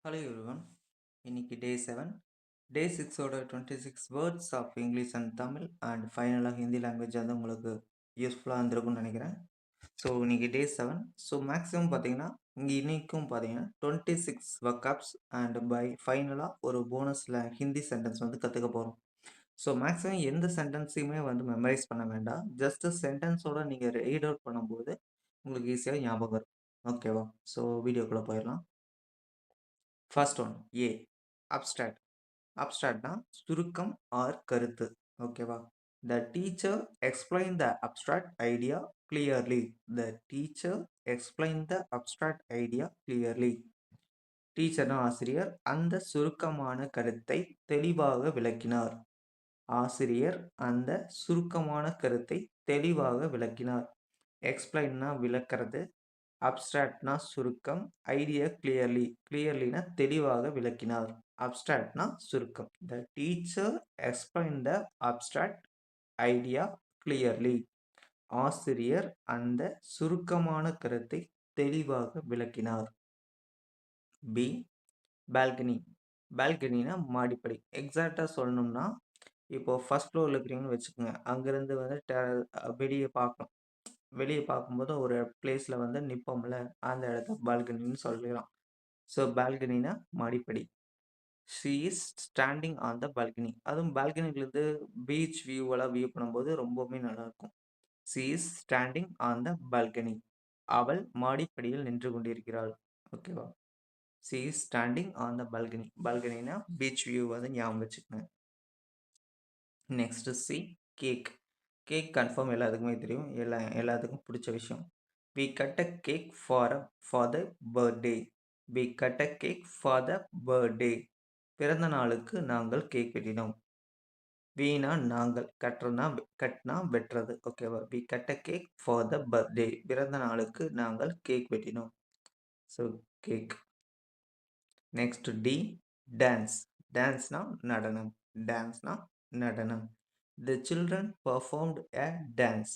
Hello everyone. இன்னைக்கு day 7. Day 6ஓட 26 words of English and Tamil and ஃபைனலாக ஹிந்தி லாங்குவேஜ் வந்து உங்களுக்கு யூஸ்ஃபுல்லாக இருந்திருக்கும்னு நினைக்கிறேன். ஸோ இன்னைக்கு டே 7. ஸோ மேக்ஸிமம் பார்த்தீங்கன்னா இன்னைக்கும் பார்த்தீங்கன்னா 26 வக்காப்ஸ் அண்ட் பை ஃபைனலாக ஒரு போனஸில் ஹிந்தி சென்டென்ஸ் வந்து கற்றுக்க போகிறோம். ஸோ மேக்ஸிமம் எந்த சென்டென்ஸையுமே வந்து மெமரைஸ் பண்ண வேண்டாம். ஜஸ்ட் சென்டென்ஸோட நீங்கள் ரீட் அவுட் பண்ணும்போது உங்களுக்கு ஈஸியாக ஞாபகம் இருக்கும். ஓகேவா? ஸோ வீடியோக்குள்ளே போயிடலாம். First one A abstract. அப்ஸ்ட்ராக்ட்னா சுருக்கம் ஆர் கருத்து. ஓகேவா? The teacher explain the abstract idea clearly. The teacher explain the abstract idea clearly. டீச்சர்னா ஆசிரியர் அந்த சுருக்கமான கருத்தை தெளிவாக விளக்கினார். ஆசிரியர் அந்த சுருக்கமான கருத்தை தெளிவாக விளக்கினார். எக்ஸ்பிளைன்னா விளக்கிறது, அப்ஸ்ட்ராக்ட்னா சுருக்கம், ஐடியா கிளியர்லி. கிளியர்லினா தெளிவாக விளக்கினார். அப்ஸ்ட்ராக்ட்னா சுருக்கம். த teacher explain the abstract idea clearly. ஆசிரியர் அந்த சுருக்கமான கருத்தை தெளிவாக விளக்கினார். B balcony. பால்கனினா மாடிப்படி. எக்ஸாக்டாக சொல்லணும்னா இப்போ ஃபர்ஸ்ட் ஃப்ளோரில் இருக்கிறீங்கன்னு வச்சுக்கோங்க. அங்கேருந்து வந்து வெளியே பார்க்கணும். வெளியே பார்க்கும்போது ஒரு பிளேஸில் வந்து நிற்போம்ல, அந்த இடத்த பால்கனின்னு சொல்லிடலாம். ஸோ பால்கனினா மாடிப்படி. She is standing on the balcony. அதுவும் பால்கனிலேருந்து பீச் வியூவெல்லாம் வியூ பண்ணும்போது ரொம்பவுமே நல்லாயிருக்கும். She is standing on the balcony. அவள் மாடிப்படியில் நின்று கொண்டிருக்கிறாள். ஓகேவா? She is standing on the balcony. பால்கனினா பீச் வியூ வந்து ஞாபகம் வச்சுக்கோங்க. Next C cake. Cake confirm எல்லாத்துக்குமே தெரியும். எல்லாத்துக்கும் பிடிச்ச விஷயம். We cut a cake for the birthday. We cut a cake for the birthday. பிறந்த நாளுக்கு நாங்கள் கேக் வெட்டினோம். வீணா நாங்கள், கட்னா வெட்டுறது. ஓகேவா? We cut a cake for the birthday. பிறந்த நாளுக்கு நாங்கள் கேக் வெட்டினோம். So cake. Next D dance. டான்ஸ்னா நடனம். டான்ஸ்னா நடனம். The children performed a dance.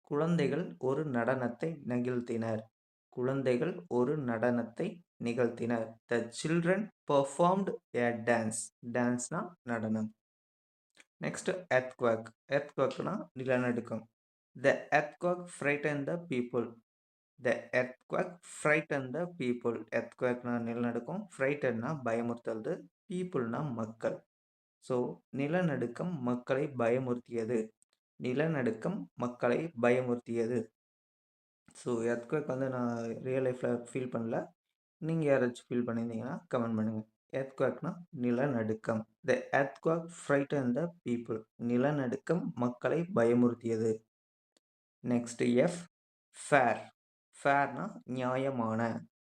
குழந்தைகள் ஒரு நடனத்தை நிகழ்த்தினர். குழந்தைகள் ஒரு நடனத்தை நிகழ்த்தினர். The children performed a dance. டான்ஸ்னா நடனம். Next earthquake. எர்த்குவேக்னா நிலநடுக்கம். The earthquake frighten the people. The earthquake frighten the people. எர்த்குவேக்னா நிலநடுக்கம், ஃப்ரைட்டன்னா பயமுறுத்துறது, பீப்புள்னா மக்கள். ஸோ நிலநடுக்கம் மக்களை பயமுறுத்தியது. நிலநடுக்கம் மக்களை பயமுறுத்தியது. ஸோ எர்த்குவேக் வந்து நான் ரியல் லைஃப்பில் ஃபீல் பண்ணல. நீங்கள் யாராச்சும் ஃபீல் பண்ணியிருந்தீங்கன்னா கமெண்ட் பண்ணுங்கள். எர்த்குவேக்னா நிலநடுக்கம். The earthquake frighten the people. நிலநடுக்கம் மக்களை பயமுறுத்தியது. Next F fair. ஃபேர்னா நியாயமான.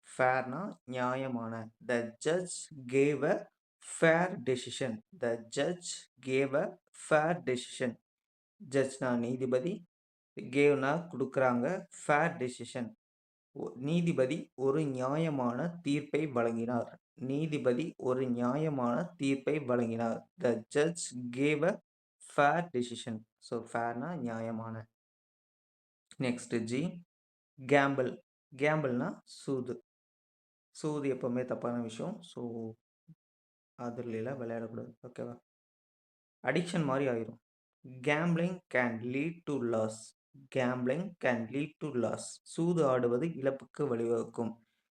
ஃபேர்னா நியாயமான. The judge gave a fair decision. The judge gave a fair decision. ஜட்ஜ்னா நீதிபதி, கேவ்னா கொடுக்குறாங்க, ஃபேர் டெசிஷன் நீதிபதி ஒரு நியாயமான தீர்ப்பை வழங்கினார். நீதிபதி ஒரு நியாயமான தீர்ப்பை வழங்கினார். The judge gave a fair decision. So ஃபேர்னா நியாயமான. Next G Gamble. கேம்பிள்னா சூது. சூது எப்பவுமே தப்பான விஷயம். ஸோ அதுலாம் விளையாடக்கூடாது. ஓகேவா? அடிக்ஷன் மாதிரி ஆயிரும். Gambling can lead to loss. Gambling can lead to loss. சூது ஆடுவது இழப்புக்கு வழிவகுக்கும்.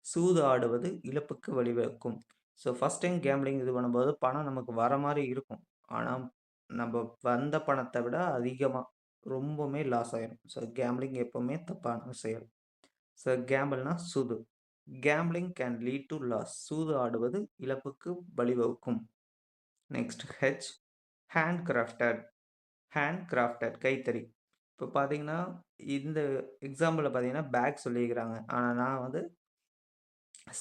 சூது ஆடுவது இழப்புக்கு வழிவகுக்கும். ஸோ ஃபஸ்ட் டைம் கேம்பிளிங் இது பண்ணும்போது பணம் நமக்கு வர மாதிரி இருக்கும். ஆனால் நம்ம வந்த பணத்தை விட அதிகமாக ரொம்பவுமே லாஸ் ஆயிரும். ஸோ கேம்பிளிங் எப்பவுமே தப்பான செயல். ஸோ கேம்பிள்னா சூது. Gambling can lead to loss. சூது ஆடுவது இழப்புக்கு வழிவகுக்கும். Next H handcrafted. Handcrafted கைத்தறி. இப்போ பார்த்தீங்கன்னா இந்த எக்ஸாம்பிளில் பார்த்தீங்கன்னா பேக் சொல்லியிருக்கிறாங்க. ஆனால் நான் வந்து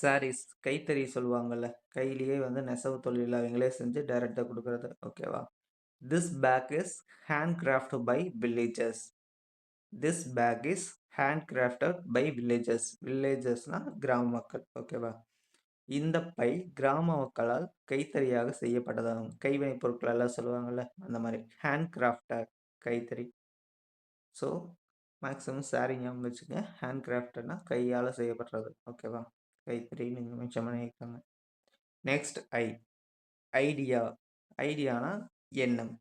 சாரீஸ் கைத்தறி சொல்லுவாங்கள்ல, கையிலேயே வந்து நெசவு தொழில் அவங்களே செஞ்சு டைரெக்டாக கொடுக்குறது. ஓகேவா? This bag is handcraft by villages. This bag is handcrafted by villages. வில்லேஜஸ்னால் கிராம மக்கள். ஓகேவா? இந்த பை கிராம மக்களால் கைத்தறியாக செய்யப்பட்டதாகும். கைவினைப் பொருட்கள் எல்லாம் சொல்லுவாங்கள்ல, அந்த மாதிரி ஹேண்ட் கிராஃப்டட் கைத்தறி. ஸோ மேக்ஸிமம் சாரீ ஞாபகம் வச்சுக்கங்க. ஹேண்ட் கிராஃப்ட்னா கையால் செய்யப்படுறது. ஓகேவா? கைத்தறி நீங்கள் மென்ஷன் பண்ணியிருக்காங்க. நெக்ஸ்ட் ஐ. ஐடியா. ஐடியானா எண்ணம்.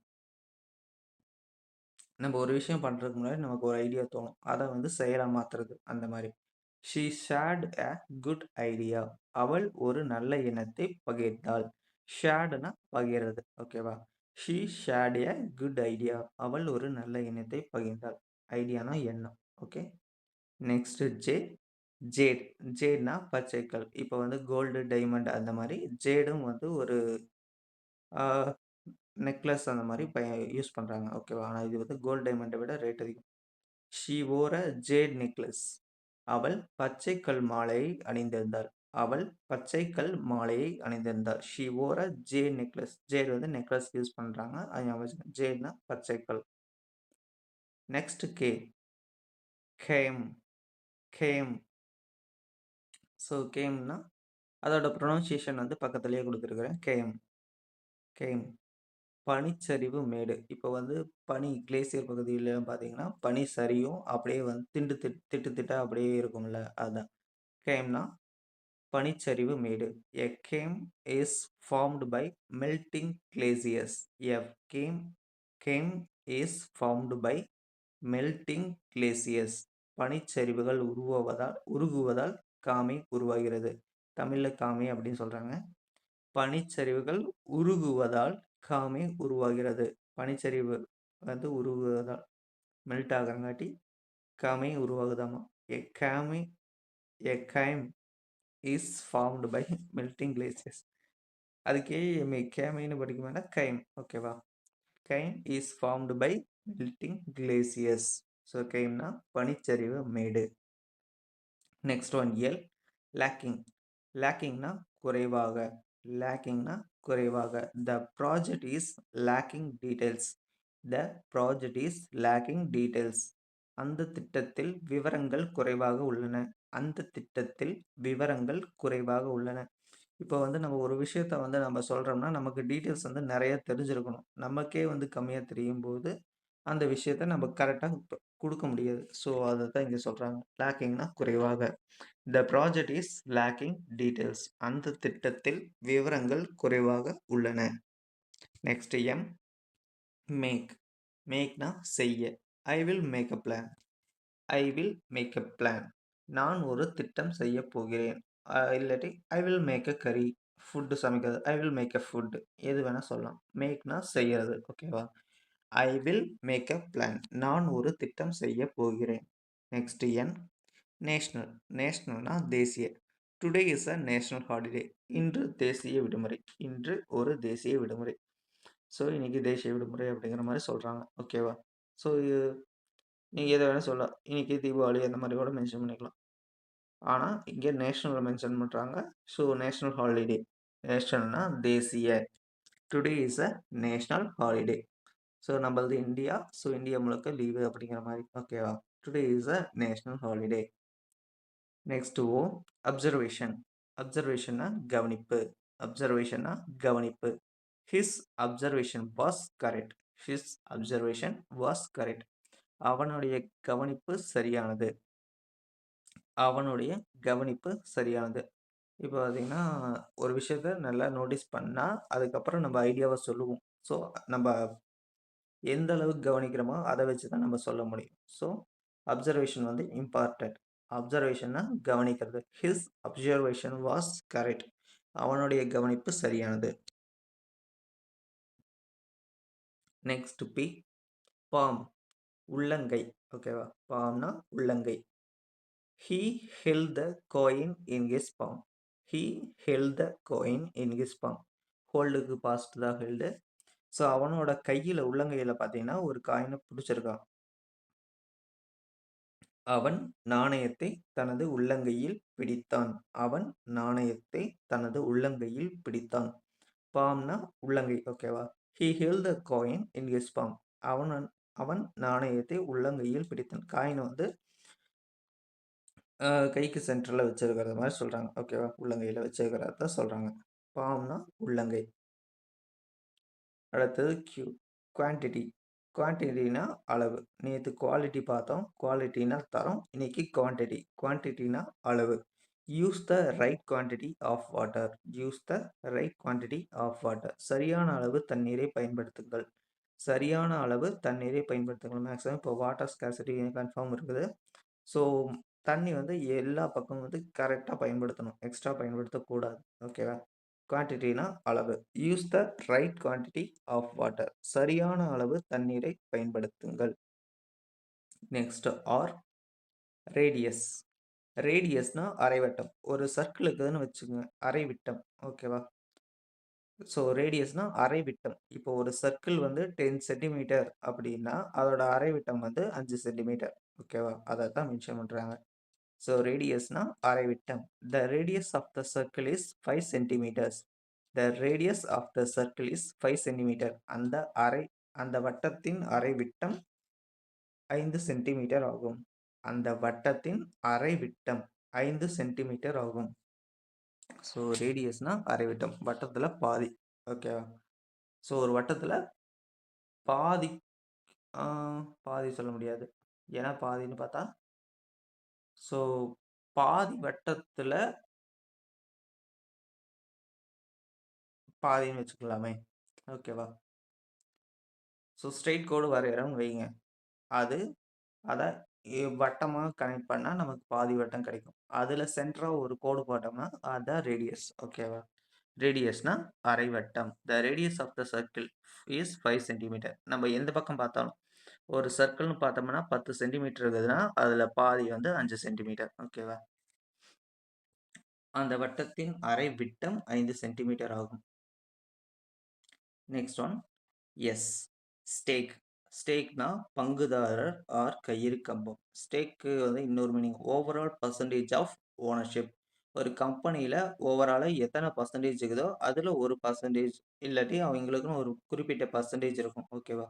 நம்ம ஒரு விஷயம் பண்றதுக்கு முன்னாடி நமக்கு ஒரு ஐடியா தோணும். அத வந்து செயலா மாத்துறது அந்த மாரி. She shared a good idea. அவள் ஒரு நல்ல எண்ணத்தை பகிர்ந்தாள். ஷேர்டுனா பகிர்றது. ஓகேவா? She shared a good idea. அவள் ஒரு நல்ல எண்ணத்தை பகிர்ந்தாள். ஐடியானா எண்ணம். ஓகே. Next J. ஜேட். ஜேட்னா பச்சைக்கல். இப்ப வந்து கோல்டு, டைமண்ட் அந்த மாரி ஜேடும் வந்து ஒரு ஆ நெக்லஸ் அந்த மாரி யூஸ் பண்றாங்க. ஓகேவா? ஆனா இது வந்து கோல்ட், டைமண்ட விட ரேட் அதிகம். She wore a jade necklace. அவள் பச்சை கல் மாலையை அணிந்திருந்தாள். அவள் பச்சை கல் மாலையை அணிந்திருந்தாள். She wore a jade necklace. Jade வந்து நெக்லஸ் யூஸ் பண்றாங்க. அது ஞாபகம் வச்சுக்கங்க. ஜேட்னா பச்சை கல். Next K. Kame. Kame. So கேம்னா அதோட ப்ரொனன்சியேஷன் வந்து பக்கத்திலேயே குடுத்துருக்கிறேன். கேம். கேம். பனிச்சரிவு மேடு. இப்போ வந்து பனி கிளேசியர் பகுதியிலலாம் பார்த்தீங்கன்னா, பனி சரியும். அப்படியே வந்து திட்டு திட்டா அப்படியே இருக்கும்ல. அதான். கேம்னா பனிச்சரிவு மேடு. A kame is formed by melting glaciers. A kame kame is formed by melting glaciers. பனிச்சரிவுகள் உருகுவதால் காமை உருவாகிறது. தமிழ்ல காமை அப்படின்னு சொல்றாங்க. பனிச்சரிவுகள் உருகுவதால் காமே உருவாகிறது. பனிச்சரிவு வந்து உருகுவதால் மெல்ட் ஆகுறங்காட்டி காமே உருவாகுதாமா. A kame a kame is formed by melting glaciers. அதுக்கே கேமைன்னு படிக்க வேண்டாம். கைம். ஓகேவா? Kame is formed by melting glaciers. So கைம்னா பனிச்சரிவு மேடு. Next one L. லேக்கிங். லேக்கிங்னா குறைவாக. லேக்கிங்னா குறைவாக. The project is lacking details. The project is lacking details. அந்த திட்டத்தில் விவரங்கள் குறைவாக உள்ளன. அந்த திட்டத்தில் விவரங்கள் குறைவாக உள்ளன. இப்போ வந்து நம்ம ஒரு விஷயத்த வந்து நம்ம சொல்றோம்னா, நமக்கு டீட்டெயில்ஸ் வந்து நெறைய தெரிஞ்சிருக்கணும். நமக்கே வந்து கம்மியா தெரியும்போது, அந்த விஷயத்த நம்ம கரெக்ட்டா குடுக்க முடியாது. ஸோ அதத்தான் இங்க சொல்றாங்க. லேக்கிங்னா குறைவாக. The project is lacking details. அந்த திட்டத்தில் விவரங்கள் குறைவாக உள்ளன. Next M. மேக். மேக்னா செய்ய. I will make a plan. I will make a plan. நான் ஒரு திட்டம் செய்யப் போகிறேன். இல்லாட்டி I will make a curry. Food சமைக்கிறது. I will make a food. எது வேணா சொல்லலாம். மேக்னா செய்யறது. ஓகேவா? I will make a plan. நான் ஒரு திட்டம் செய்யப் போகிறேன். நெக்ஸ்ட் என். நேஷனல். நேஷனல்னா தேசிய. Today is a national holiday. இன்று தேசிய விடுமுறை. இன்று ஒரு தேசிய விடுமுறை. ஸோ இன்னைக்கு தேசிய விடுமுறை அப்படிங்கிற மாரி சொல்றாங்க. ஓகேவா? ஸோ நீங்க எத வேணா சொல்லலாம். இன்னைக்கு தீபாவளி அந்த மாரி கூட மென்ஷன் பண்ணிக்கலாம். ஆனா, இங்க நேஷனல் மென்ஷன் பண்றாங்க. So national holiday. நேஷனல்னா தேசிய. Today is a national holiday. So நம்மளது இந்தியா. ஸோ இந்தியா முழுக்க லீவு அப்படிங்கிற மாரி. ஓகேவா? Today is a national holiday. Next O. Observation. அப்சர்வேஷன்னா கவனிப்பு. அப்சர்வேஷன்னா கவனிப்பு. His observation was correct. His observation was correct. அவனுடைய கவனிப்பு சரியானது. அவனுடைய கவனிப்பு சரியானது. இப்போ பார்த்தீங்கன்னா, ஒரு விஷயத்த நல்லா நோட்டீஸ் பண்ணா, அதுக்கப்புறம் நம்ம ஐடியாவ சொல்லுவோம். ஸோ, நம்ப எந்த அளவுக்கு கவனிக்கிறோமோ, அத வச்சு தான் நம்ம சொல்ல முடியும். ஸோ, அப்சர்வேஷன் வந்து இம்பார்ட்டன்ட். அப்சர்வேஷன்னா கவனிக்கிறது. His observation was correct. அவனுடைய கவனிப்பு சரியானது. Next P. பாம். உள்ளங்கை. ஓகேவா? பாம்னா உள்ளங்கை. He held the coin in his palm. He held the coin in his palm. ஹோல்டுக்கு பாஸ்ட் தான் ஹெல்டு. ஸோ அவனோட கையில உள்ளங்கையில பார்த்தீங்கன்னா, ஒரு காயின பிடிச்சிருக்கான். அவன் நாணயத்தை தனது உள்ளங்கையில் பிடித்தான். அவன் நாணயத்தை தனது உள்ளங்கையில் பிடித்தான். பாம்னா உள்ளங்கை. ஓகேவா? He held the coin in his palm. அவன் அவன் நாணயத்தை உள்ளங்கையில் பிடித்தான். காயின் வந்து கைக்கு சென்டர்ல வச்சிருக்கிறது மாரி சொல்றாங்க. ஓகேவா? உள்ளங்கையில வச்சிருக்கிறத தான் சொல்றாங்க. பாம்னா உள்ளங்கை. அடுத்தது கியூ. குவான்டிட்டி. குவான்டிட்டினா அளவு. நேத்து குவாலிட்டி பார்த்தோம். குவாலிட்டினா தரம். இன்னைக்கு குவான்டிட்டி. குவான்டிட்டினா அளவு. Use the right quantity of water. Use the right quantity of water. சரியான அளவு தண்ணீரை பயன்படுத்துங்கள். சரியான அளவு தண்ணீரை பயன்படுத்துங்கள். மேக்ஸிமம் இப்போ வாட்டர் ஸ்கார்சிட்டி கன்ஃபார்ம் இருக்குது. ஸோ தண்ணி வந்து எல்லா பக்கமும் வந்து கரெக்டாக பயன்படுத்தணும். எக்ஸ்ட்ரா பயன்படுத்தக்கூடாது. ஓகேவா? குவான்டிட்டினா அளவு. Use the right quantity of water. சரியான அளவு தண்ணீரை பயன்படுத்துங்கள். Next R radius. ரேடியஸ்னா அரைவட்டம். ஒரு சர்க்கிள் இருக்குதுன்னு வச்சுக்கோங்க. அரை விட்டம். ஓகேவா? ஸோ ரேடியஸ்னா அரை விட்டம். இப்போ ஒரு சர்க்கிள் வந்து 10 சென்டிமீட்டர் அப்படின்னா, அதோட அரை விட்டம் வந்து 5 சென்டிமீட்டர். ஓகேவா? அத தான் மென்ஷன் பண்றாங்க. ஸோ ரேடியஸ்னா அரை விட்டம். The radius of the circle is 5 centimetres. The radius of the circle is 5 centimetre. அந்த வட்டத்தின் அரை விட்டம் 5 சென்டிமீட்டர் ஆகும். அந்த வட்டத்தின் அரை விட்டம் 5 சென்டிமீட்டர் ஆகும். ஸோ ரேடியஸ்னா அரை விட்டம். வட்டத்துல பாதி. ஓகேவா? ஸோ ஒரு வட்டத்துல பாதி பாதி சொல்ல முடியாது. ஏன்னா பாதின்னு பார்த்தா, ஸோ பாதி வட்டத்துல பாதின்னு வச்சுக்கலாமே. ஓகேவா? ஸோ ஸ்ட்ரெயிட் கோடு வரையறோம்னு வைங்க. அது அத வட்டமா கனெக்ட் பண்ணா நமக்கு பாதி வட்டம் கிடைக்கும். அதுல சென்டரா ஒரு கோடு போட்டோம்னா அதான் ரேடியஸ். ஓகேவா? ரேடியஸ்னா அரை வட்டம். The radius of the circle is 5 centimetre. நம்ம எந்த பக்கம் பார்த்தாலும் ஒரு சர்க்கிள்னு பார்த்தோம்னா 10 சென்டிமீட்டர் இருக்குதுன்னா, அதுல பாதி வந்து 5 சென்டிமீட்டர். ஓகேவா? அந்த வட்டத்தின் அரை விட்டம் 5 சென்டிமீட்டர் ஆகும். Next one S. ஸ்டேக். ஸ்டேக்னா பங்குதாரர் ஆர் கயிறு கம்பம். ஸ்டேக்கு வந்து இன்னொரு meaning overall percentage of ownership. ஒரு கம்பெனியில் ஓவராலாக எத்தனை பர்சன்டேஜ் இருக்குதோ அதில் ஒரு பர்சன்டேஜ் இல்லாட்டி அவங்களுக்குன்னு ஒரு குறிப்பிட்ட பர்சன்டேஜ் இருக்கும். ஓகேவா?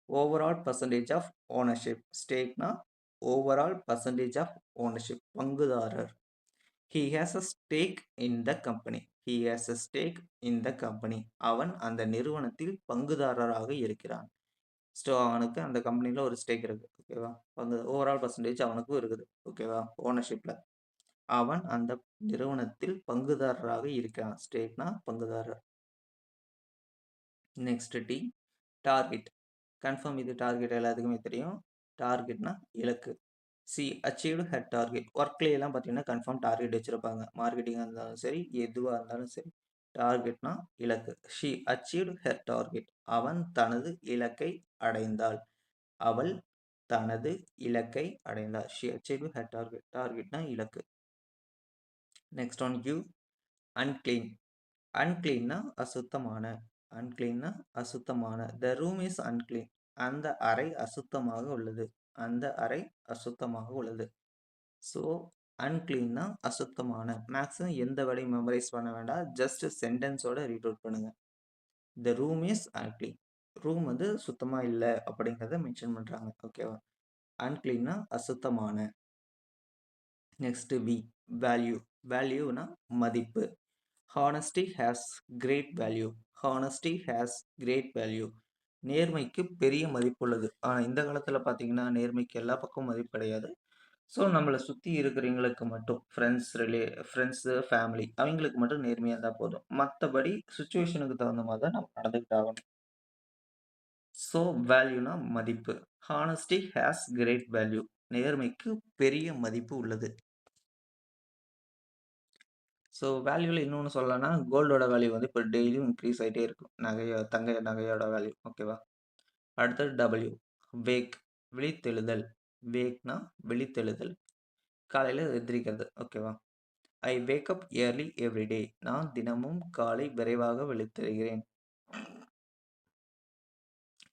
Overall percentage of ownership. ஸ்டேக்னா ஓவரால் பர்சன்டேஜ் ஆஃப் ஓனர்ஷிப். பங்குதாரர். He has a stake in the company. He has a stake in the company. அவன் அந்த நிறுவனத்தில் பங்குதாரராக இருக்கிறான். ஸோ அவனுக்கு அந்த கம்பெனியில் ஒரு ஸ்டேக் இருக்கு. ஓகேவா? ஓவரால் பர்சன்டேஜ் அவனுக்கும் இருக்குது. ஓகேவா? ஓனர்ஷிப்ல அவன் அந்த நிறுவனத்தில் பங்குதாரராக இருக்கிறான். ஸ்டேக்னா பங்குதாரர். Next T. டார்கெட். கன்ஃபார்ம் இது டார்கெட் எல்லாத்துக்குமே தெரியும். டார்கெட்னா இலக்கு. She achieved her target. ஒர்க்ல எல்லாம் பார்த்தீங்கன்னா கன்ஃபார்ம் டார்கெட் வச்சிருப்பாங்க. மார்க்கெட்டிங்காக இருந்தாலும் சரி, எதுவாக இருந்தாலும் சரி. டார்கெட்னா இலக்கு. She achieved her target. அவன் தனது இலக்கை அடைந்தாள். அவள் தனது இலக்கை அடைந்தாள். She achieved her target. டார்கெட்னா இலக்கு. Next one U. அன்கிளீன். அன்கிளீன்னா அசுத்தமான. அன்கிளீன்னா அசுத்தமான. The room is unclean. அந்த அறை அசுத்தமாக உள்ளது. அந்த அறை அசுத்தமாக உள்ளது. ஸோ அன்கிளீன்னா அசுத்தமான. மேக்ஸிமம் எந்த வேலையும் மெமரைஸ் பண்ண வேண்டாம். ஜஸ்ட் சென்டென்ஸோட ரீட் அவுட் பண்ணுங்க. த ரூம் இஸ் அன்கிளீன். ரூம் வந்து சுத்தமா இல்லை அப்படிங்கிறத மென்ஷன் பண்றாங்க. ஓகேவா? அன்கிளீன்னா அசுத்தமான. Next we. வேல்யூ. வேல்யூனா மதிப்பு. Honesty has great value. Honesty has great value. நேர்மைக்கு பெரிய மதிப்பு உள்ளது. ஆனால் இந்த காலத்தில் பார்த்தீங்கன்னா நேர்மைக்கு எல்லா பக்கமும் மதிப்பு கிடையாது. ஸோ நம்மளை சுற்றி இருக்கிறவங்களுக்கு மட்டும் ஃப்ரெண்ட்ஸு ஃபேமிலி அவங்களுக்கு மட்டும் நேர்மையாக இருந்தால் போதும். மற்றபடி சுச்சுவேஷனுக்கு தகுந்த மாதிரி தான் நம்ம நடந்துக்கிட்டு ஆகணும். ஸோ வேல்யூனா மதிப்பு. Honesty has great value. நேர்மைக்கு பெரிய மதிப்பு உள்ளது. ஸோ வேல்யூவில் இன்னொன்று சொல்லலாம்னா கோல்டோட வேல்யூ வந்து இப்போ டெய்லியும் இன்க்ரீஸ் ஆகிட்டே இருக்கும். நகையோட வேல்யூ. ஓகேவா? அடுத்தது டபிள்யூ. வேக். விழித்தெழுதல். வேக்னா விழித்தெழுதல். காலையில் எந்திரிக்கிறது. ஓகேவா? ஐ wake up early every day. நான் தினமும் காலை விரைவாக விழித்தெழுகிறேன்.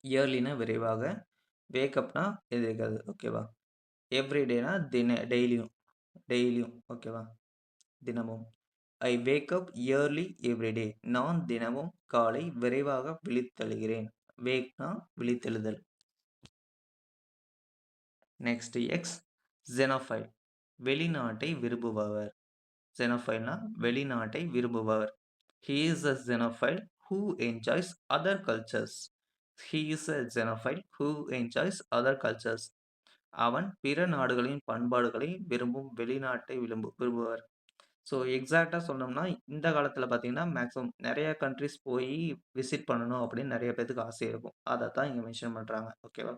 இயர்லினா விரைவாக. வேக்கப்னா எந்திரிக்கிறது. ஓகேவா? எவ்ரி டேனா டெய்லியும். டெய்லியும். ஓகேவா? தினமும். I wake up early every day. நான் தினமும் காலை விரைவாக விழித்தெழுகிறேன். வேக்னா விழித்தெழுதல். Next X. ஜெனோஃபைல். வெளிநாட்டை விரும்புபவர். ஜெனோஃபைல்னா வெளிநாட்டை விரும்புபவர். He is a xenophile who enjoys other cultures. He is a xenophile who enjoys other cultures. அவன் பிற நாடுகளின் பண்பாடுகளை விரும்பும் வெளிநாட்டை விரும்புவர். ஸோ எக்ஸாக்ட்டா சொன்னோம்னா, இந்த காலத்தில பார்த்தீங்கன்னா, மேக்ஸிமம் நெறைய கண்ட்ரீஸ் போயி விசிட் பண்ணணும் அப்படின்னு நெறைய பேத்துக்கு ஆசை இருக்கும். அதத்தான் இங்க மென்ஷன் பண்றாங்க. ஓகேவா?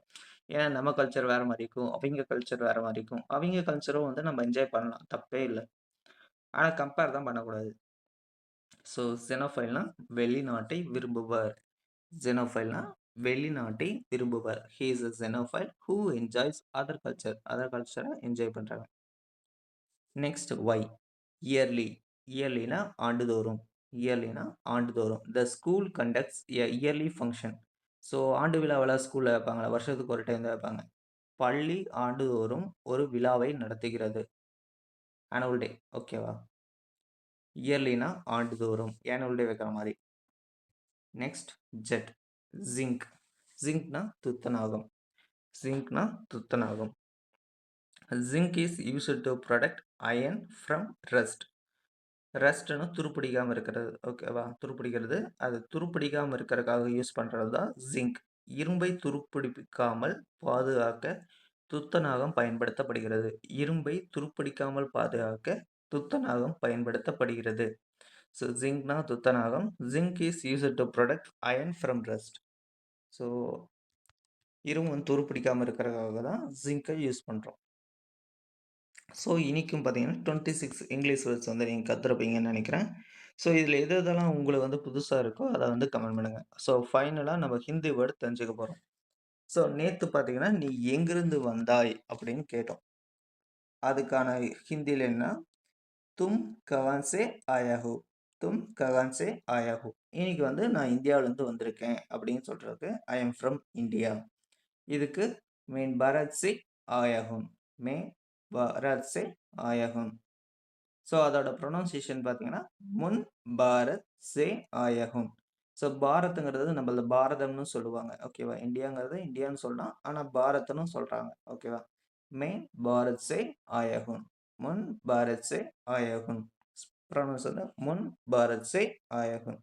ஏன்னா நம்ம கல்ச்சர் வேற மாரி இருக்கும். அவிங்க கல்ச்சர் வேற மாரி இருக்கும். அவிங்க கல்ச்சரும் வந்து நம்ம என்ஜாய் பண்ணலாம். தப்பே இல்ல. ஆனா கம்பேர் தான் பண்ணக்கூடாது. ஸோ xenophileனா வெளிநாட்டை விரும்புவர். xenophileனா வெளிநாட்டை விரும்புவர். He is a xenophile who enjoys other culture. Other கல்ச்சர என்ஜாய் பண்றாங்க. Next Y. இயர்லி. இயர்லினா ஆண்டுதோறும். இயர்லினா ஆண்டுதோறும். The school conducts a yearly function. ஸோ ஆண்டு விழாவெல்லாம் ஸ்கூல்ல வைப்பாங்கல்ல. வருஷத்துக்கு ஒரு டைம் தான் வைப்பாங்க. பள்ளி ஆண்டுதோறும் ஒரு விழாவை நடத்துகிறது. Annual day. ஓகேவா? இயர்லினா ஆண்டுதோறும். ஆனுவல் டே வைக்கிற மாரி. Next jet. ஜிங்க். ஜிங்க்னா துத்தநாகம். ஜிங்க்னா துத்தநாகம். Zinc is used to protect iron from rust. ரஸ்ட்னா துருப்பிடிக்காம இருக்கிறது. ஓகேவா? துருப்பிடிக்கிறது. அது துருப்பிடிக்காம இருக்கிறதுக்காக யூஸ் பண்றது தான் ஜிங்க். இரும்பை துருப்பிடிக்காமல் பாதுகாக்க துத்தநாகம் பயன்படுத்தப்படுகிறது. இரும்பை துருப்பிடிக்காமல் பாதுகாக்க துத்தநாகம் பயன்படுத்தப்படுகிறது. ஸோ ஜிங்க்னா துத்தநாகம். Zinc is used to protect iron from rust. So இரும்பு வந்து துருப்பிடிக்காம இருக்கிறதுக்காக தான் ஜிங்க்கை யூஸ் பண்றோம். ஸோ இன்னைக்கும் பார்த்தீங்கன்னா 26 இங்கிலீஷ் வேர்ட்ஸ் வந்து நீங்க கத்துருப்பீங்கன்னு நெனைக்கிறேன். ஸோ இதில எது எதெல்லாம் உங்களுக்கு வந்து புதுசா இருக்கோ, அத வந்து கமெண்ட் பண்ணுங்க. ஸோ ஃபைனலா நம்ம ஹிந்தி வேர்ட் தெரிஞ்சுக்க போறோம். ஸோ நேத்து பார்த்தீங்கன்னா, "நீ எங்கிருந்து வந்தாய்?" அப்படின்னு கேட்டோம். அதுக்கான ஹிந்தில என்ன? "தும் கஹான் சே ஆயா ஹோ?" "தும் கஹான் சே ஆயா ஹோ?" இன்னைக்கு வந்து "நான் இந்தியாவிலருந்து வந்திருக்கேன்" அப்படின்னு சொல்றதுக்கு, "ஐ அம் ஃப்ரம் இண்டியா." இதுக்கு "मैं भारत से आया हूँ." मैं भारत से आया हूँ. ஸோ அதோட ப்ரொனன்சியேஷன் பார்த்தீங்கன்னா, முன் பாரத் சே ஆயா ஹூம். ஸோ பாரத்ங்கிறது நம்மள பாரதம்னு சொல்லுவாங்க. ஓகேவா? இந்தியாங்கிறது இந்தியான்னு சொல்லலாம். ஆனா பாரத்ன்னு சொல்றாங்க. ஓகேவா? மே பாரத் சே ஆயா ஹூம். முன் பாரத் சே ஆயா ஹூம். ப்ரொனவுன்ஸ் வந்து முன் பாரத் சே ஆயா ஹூம்.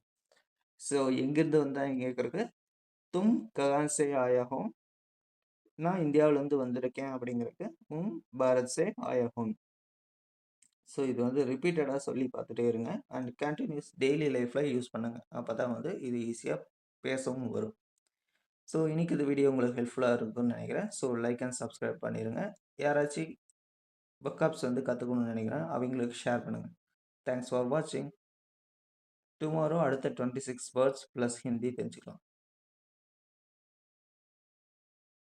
ஸோ எங்கிருந்து வந்தாய்ன்னு கேட்கறக்கு, தும் கஹான் சே ஆயா ஹோ? நான் இந்தியாவிலருந்து வந்திருக்கேன் அப்படிங்கிறதுக்கு, ஹும் பாரத் சே ஆயா ஹூம். ஸோ இது வந்து ரிப்பீட்டடா சொல்லி பார்த்துட்டே இருங்க. அண்ட் கன்டினியூஸ் டெய்லி லைஃப்ல யூஸ் பண்ணுங்க. அப்பதான் வந்து இது ஈஸியா பேசவும் வரும். ஸோ இன்னைக்கு இந்த வீடியோ உங்களுக்கு ஹெல்ப்ஃபுல்லா இருக்கும்னு நினைக்கிறேன். ஸோ லைக் அண்ட் சப்ஸ்கிரைப் பண்ணிருங்க. யாராச்சும் ஒர்க்அப்ஸ் வந்து கத்துக்கணும்னு நினைக்கிறேன். அவங்களுக்கு ஷேர் பண்ணுங்க. தேங்க்ஸ் ஃபார் வாட்சிங். டுமாரோ அடுத்த 26 வேர்ட்ஸ் பிளஸ் ஹிந்தி தெரிஞ்சுக்கலாம்.